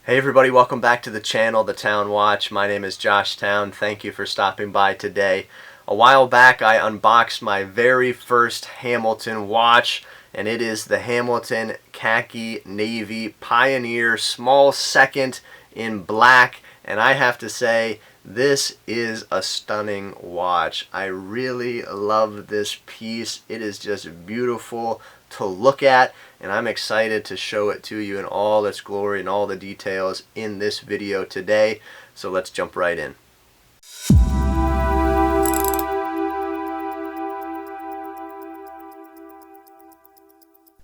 Hey everybody, welcome back to the channel, The Town Watch. My name is Josh Town. Thank you for stopping by today. A while back I unboxed my very first Hamilton watch, and it is the Hamilton Khaki Navy Pioneer Small Second in black, and I have to say this is a stunning watch. I really love this piece. It is just beautiful to look at, and I'm excited to show it to you in all its glory and all the details in this video today. So let's jump right in.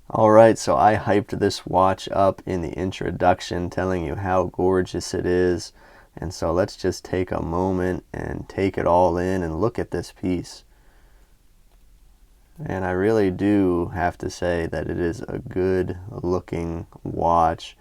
Alright, so I hyped this watch up in the introduction, telling you how gorgeous it is. And so let's just take a moment and take it all in and look at this piece. And I really do have to say that it is a good looking watch,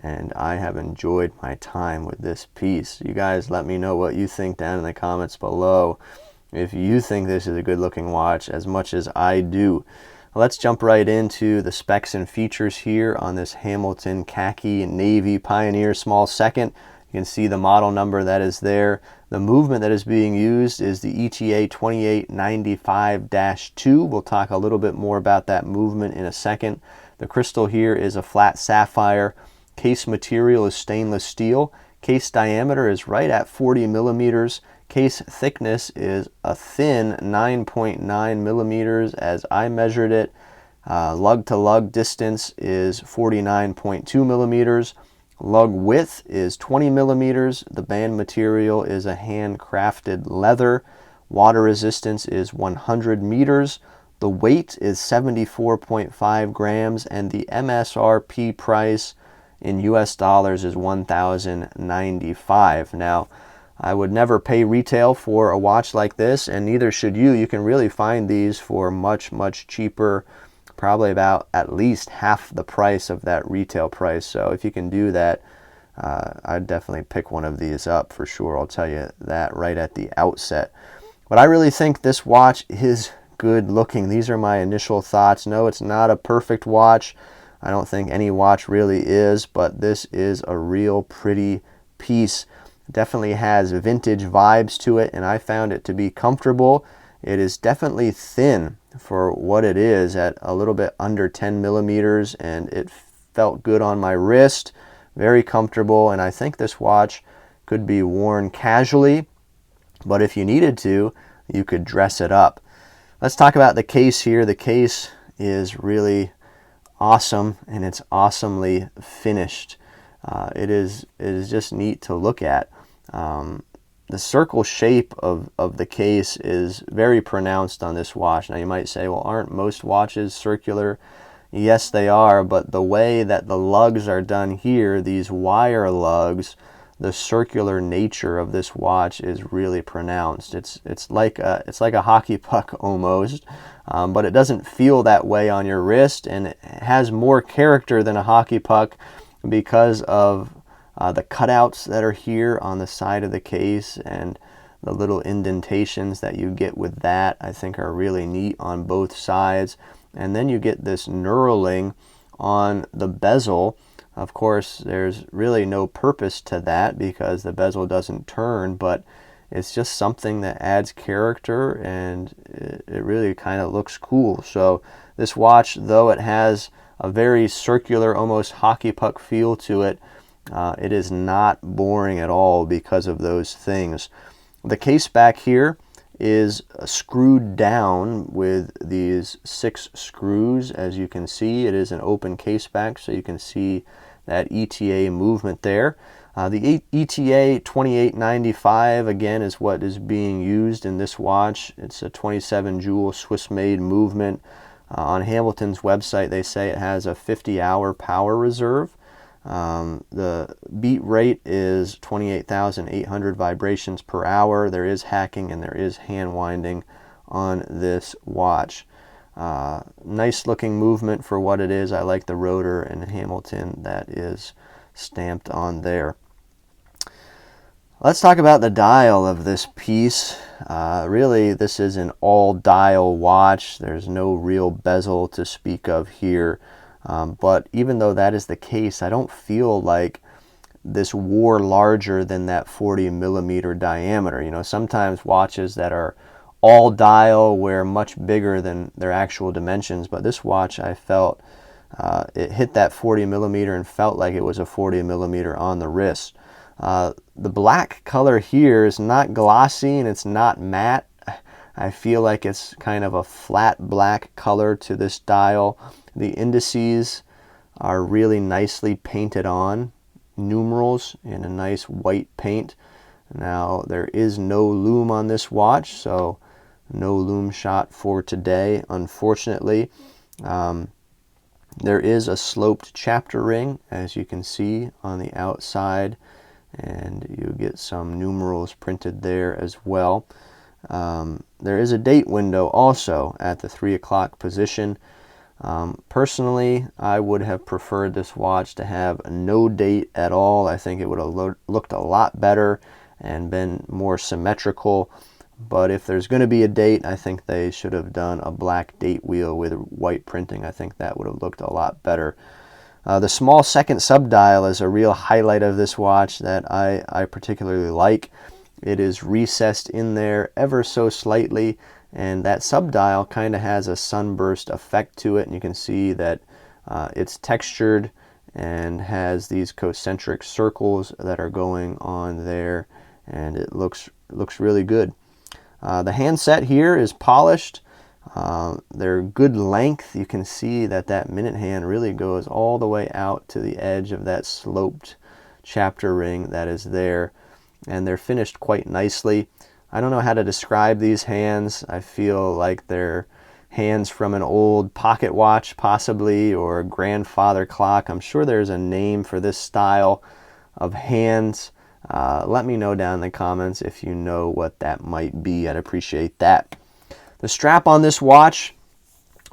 and I have enjoyed my time with this piece. You guys let me know what you think down in the comments below, if you think this is a good looking watch as much as I do. Let's jump right into the specs and features here on this Hamilton Khaki Navy Pioneer Small Second. You can see the model number that is there. The movement that is being used is the ETA 2895-2. We'll talk a little bit more about that movement in a second. The crystal here is a flat sapphire. Case material is stainless steel. Case diameter is right at 40 millimeters. Case thickness is a thin 9.9 millimeters as I measured it. Lug to lug distance is 49.2 millimeters. Lug width is 20 millimeters. The band material is a handcrafted leather. Water resistance is 100 meters. The weight is 74.5 grams, and the MSRP price in US dollars is $1,095. Now, I would never pay retail for a watch like this, and neither should you. You can really find these for much, much cheaper, probably about at least half the price of that retail price. So if you can do that, I'd definitely pick one of these up for sure. I'll tell you that right at the outset. But I really think this watch is good looking. These are my initial thoughts. No, it's not a perfect watch. I don't think any watch really is, but this is a real pretty piece. It definitely has vintage vibes to it, and I found it to be comfortable. It is definitely thin for what it is, at a little bit under 10 millimeters, and it felt good on my wrist, very comfortable, and I think this watch could be worn casually, but if you needed to, you could dress it up. Let's talk about the case here. The case is really awesome, and it's awesomely finished. It is just neat to look at. The circle shape of the case is very pronounced on this watch. Now you might say, well, aren't most watches circular? Yes, they are, but the way that the lugs are done here, these wire lugs, the circular nature of this watch is really pronounced. It's like a hockey puck almost, but it doesn't feel that way on your wrist, and it has more character than a hockey puck because of the cutouts that are here on the side of the case, and the little indentations that you get with that I think are really neat on both sides. And then you get this knurling on the bezel. Of course, there's really no purpose to that because the bezel doesn't turn, but it's just something that adds character, and it really kind of looks cool. So this watch, though it has a very circular, almost hockey puck feel to it, it is not boring at all because of those things. The case back here is screwed down with these 6 screws. As you can see, it is an open case back, so you can see that ETA movement there. The ETA 2895 again is what is being used in this watch. It's a 27 joule Swiss made movement. On Hamilton's website they say it has a 50-hour power reserve. The beat rate is 28,800 vibrations per hour. There is hacking and there is hand winding on this watch. Nice looking movement for what it is. I like the rotor and Hamilton that is stamped on there. Let's talk about the dial of this piece. Really, this is an all dial watch. There's no real bezel to speak of here. But even though that is the case, I don't feel like this wore larger than that 40 millimeter diameter. You know, sometimes watches that are all dial wear much bigger than their actual dimensions, but this watch, I felt it hit that 40 millimeter and felt like it was a 40 millimeter on the wrist. The black color here is not glossy and it's not matte. I feel like it's kind of a flat black color to this dial. The indices are really nicely painted on, numerals in a nice white paint. Now there is no lume on this watch, so no lume shot for today, unfortunately. There is a sloped chapter ring, as you can see on the outside, and you get some numerals printed there as well. There is a date window also at the 3 o'clock position. Personally, I would have preferred this watch to have no date at all. I think it would have looked a lot better and been more symmetrical. But if there's going to be a date, I think they should have done a black date wheel with white printing. I think that would have looked a lot better. The small second subdial is a real highlight of this watch that I particularly like. It is recessed in there ever so slightly, and that subdial kind of has a sunburst effect to it, and you can see that it's textured and has these concentric circles that are going on there, and it looks really good. The handset here is polished. They're good length. You can see that that minute hand really goes all the way out to the edge of that sloped chapter ring that is there, and they're finished quite nicely. I don't know how to describe these hands. I feel like they're hands from an old pocket watch possibly, or a grandfather clock. I'm sure there's a name for this style of hands. Let me know down in the comments if you know what that might be. I'd appreciate that. The strap on this watch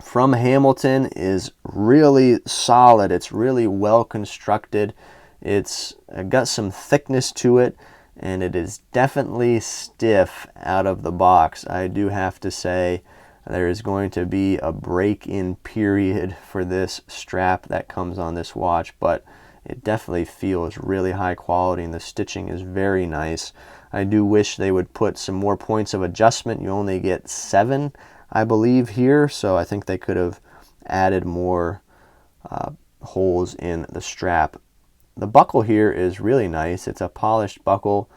from Hamilton is really solid. It's really well constructed. It's got some thickness to it, and it is definitely stiff out of the box. I do have to say there is going to be a break-in period for this strap that comes on this watch, but it definitely feels really high quality, and the stitching is very nice. I do wish they would put some more points of adjustment. You only get 7, I believe, here, so I think they could have added more holes in the strap. The buckle here is really nice. It's a polished buckle,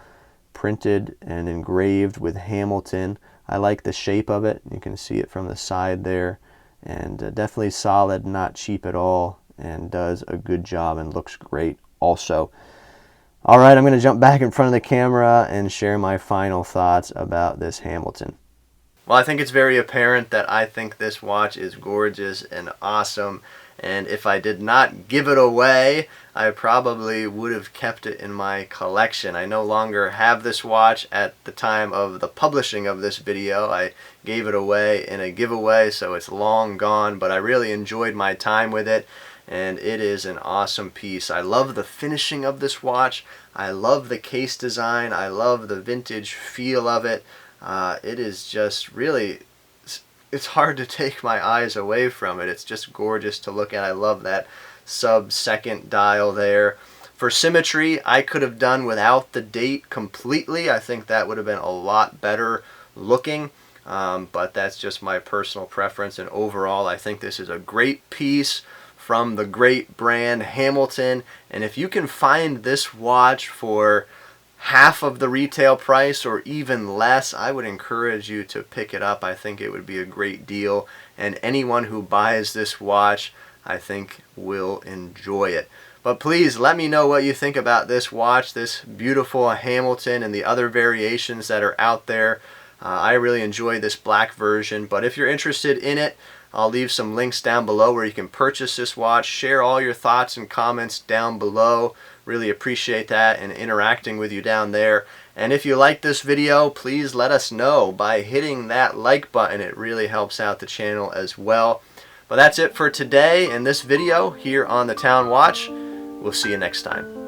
printed and engraved with Hamilton. I like the shape of it. You can see it from the side there, and definitely solid, not cheap at all, and does a good job and looks great also. All right, I'm going to jump back in front of the camera and share my final thoughts about this Hamilton. Well, I think it's very apparent that I think this watch is gorgeous and awesome, and if I did not give it away, I probably would have kept it in my collection. I no longer have this watch at the time of the publishing of this video. I gave it away in a giveaway, so it's long gone, but I really enjoyed my time with it, and it is an awesome piece. I love the finishing of this watch. I love the case design. I love the vintage feel of it. It is just really, it's hard to take my eyes away from it. It's just gorgeous to look at. I love that sub-second dial there. For symmetry, I could have done without the date completely. I think that would have been a lot better looking, but that's just my personal preference, and overall I think this is a great piece from the great brand Hamilton, and if you can find this watch for half of the retail price or even less, I would encourage you to pick it up. I think it would be a great deal, and anyone who buys this watch, I think, will enjoy it. But please let me know what you think about this watch, this beautiful Hamilton, and the other variations that are out there. I really enjoy this black version, but if you're interested in it, I'll leave some links down below where you can purchase this watch. Share all your thoughts and comments down below. Really appreciate that and interacting with you down there. And if you like this video, please let us know by hitting that like button. It really helps out the channel as well. But that's it for today in this video here on the Town Watch. We'll see you next time.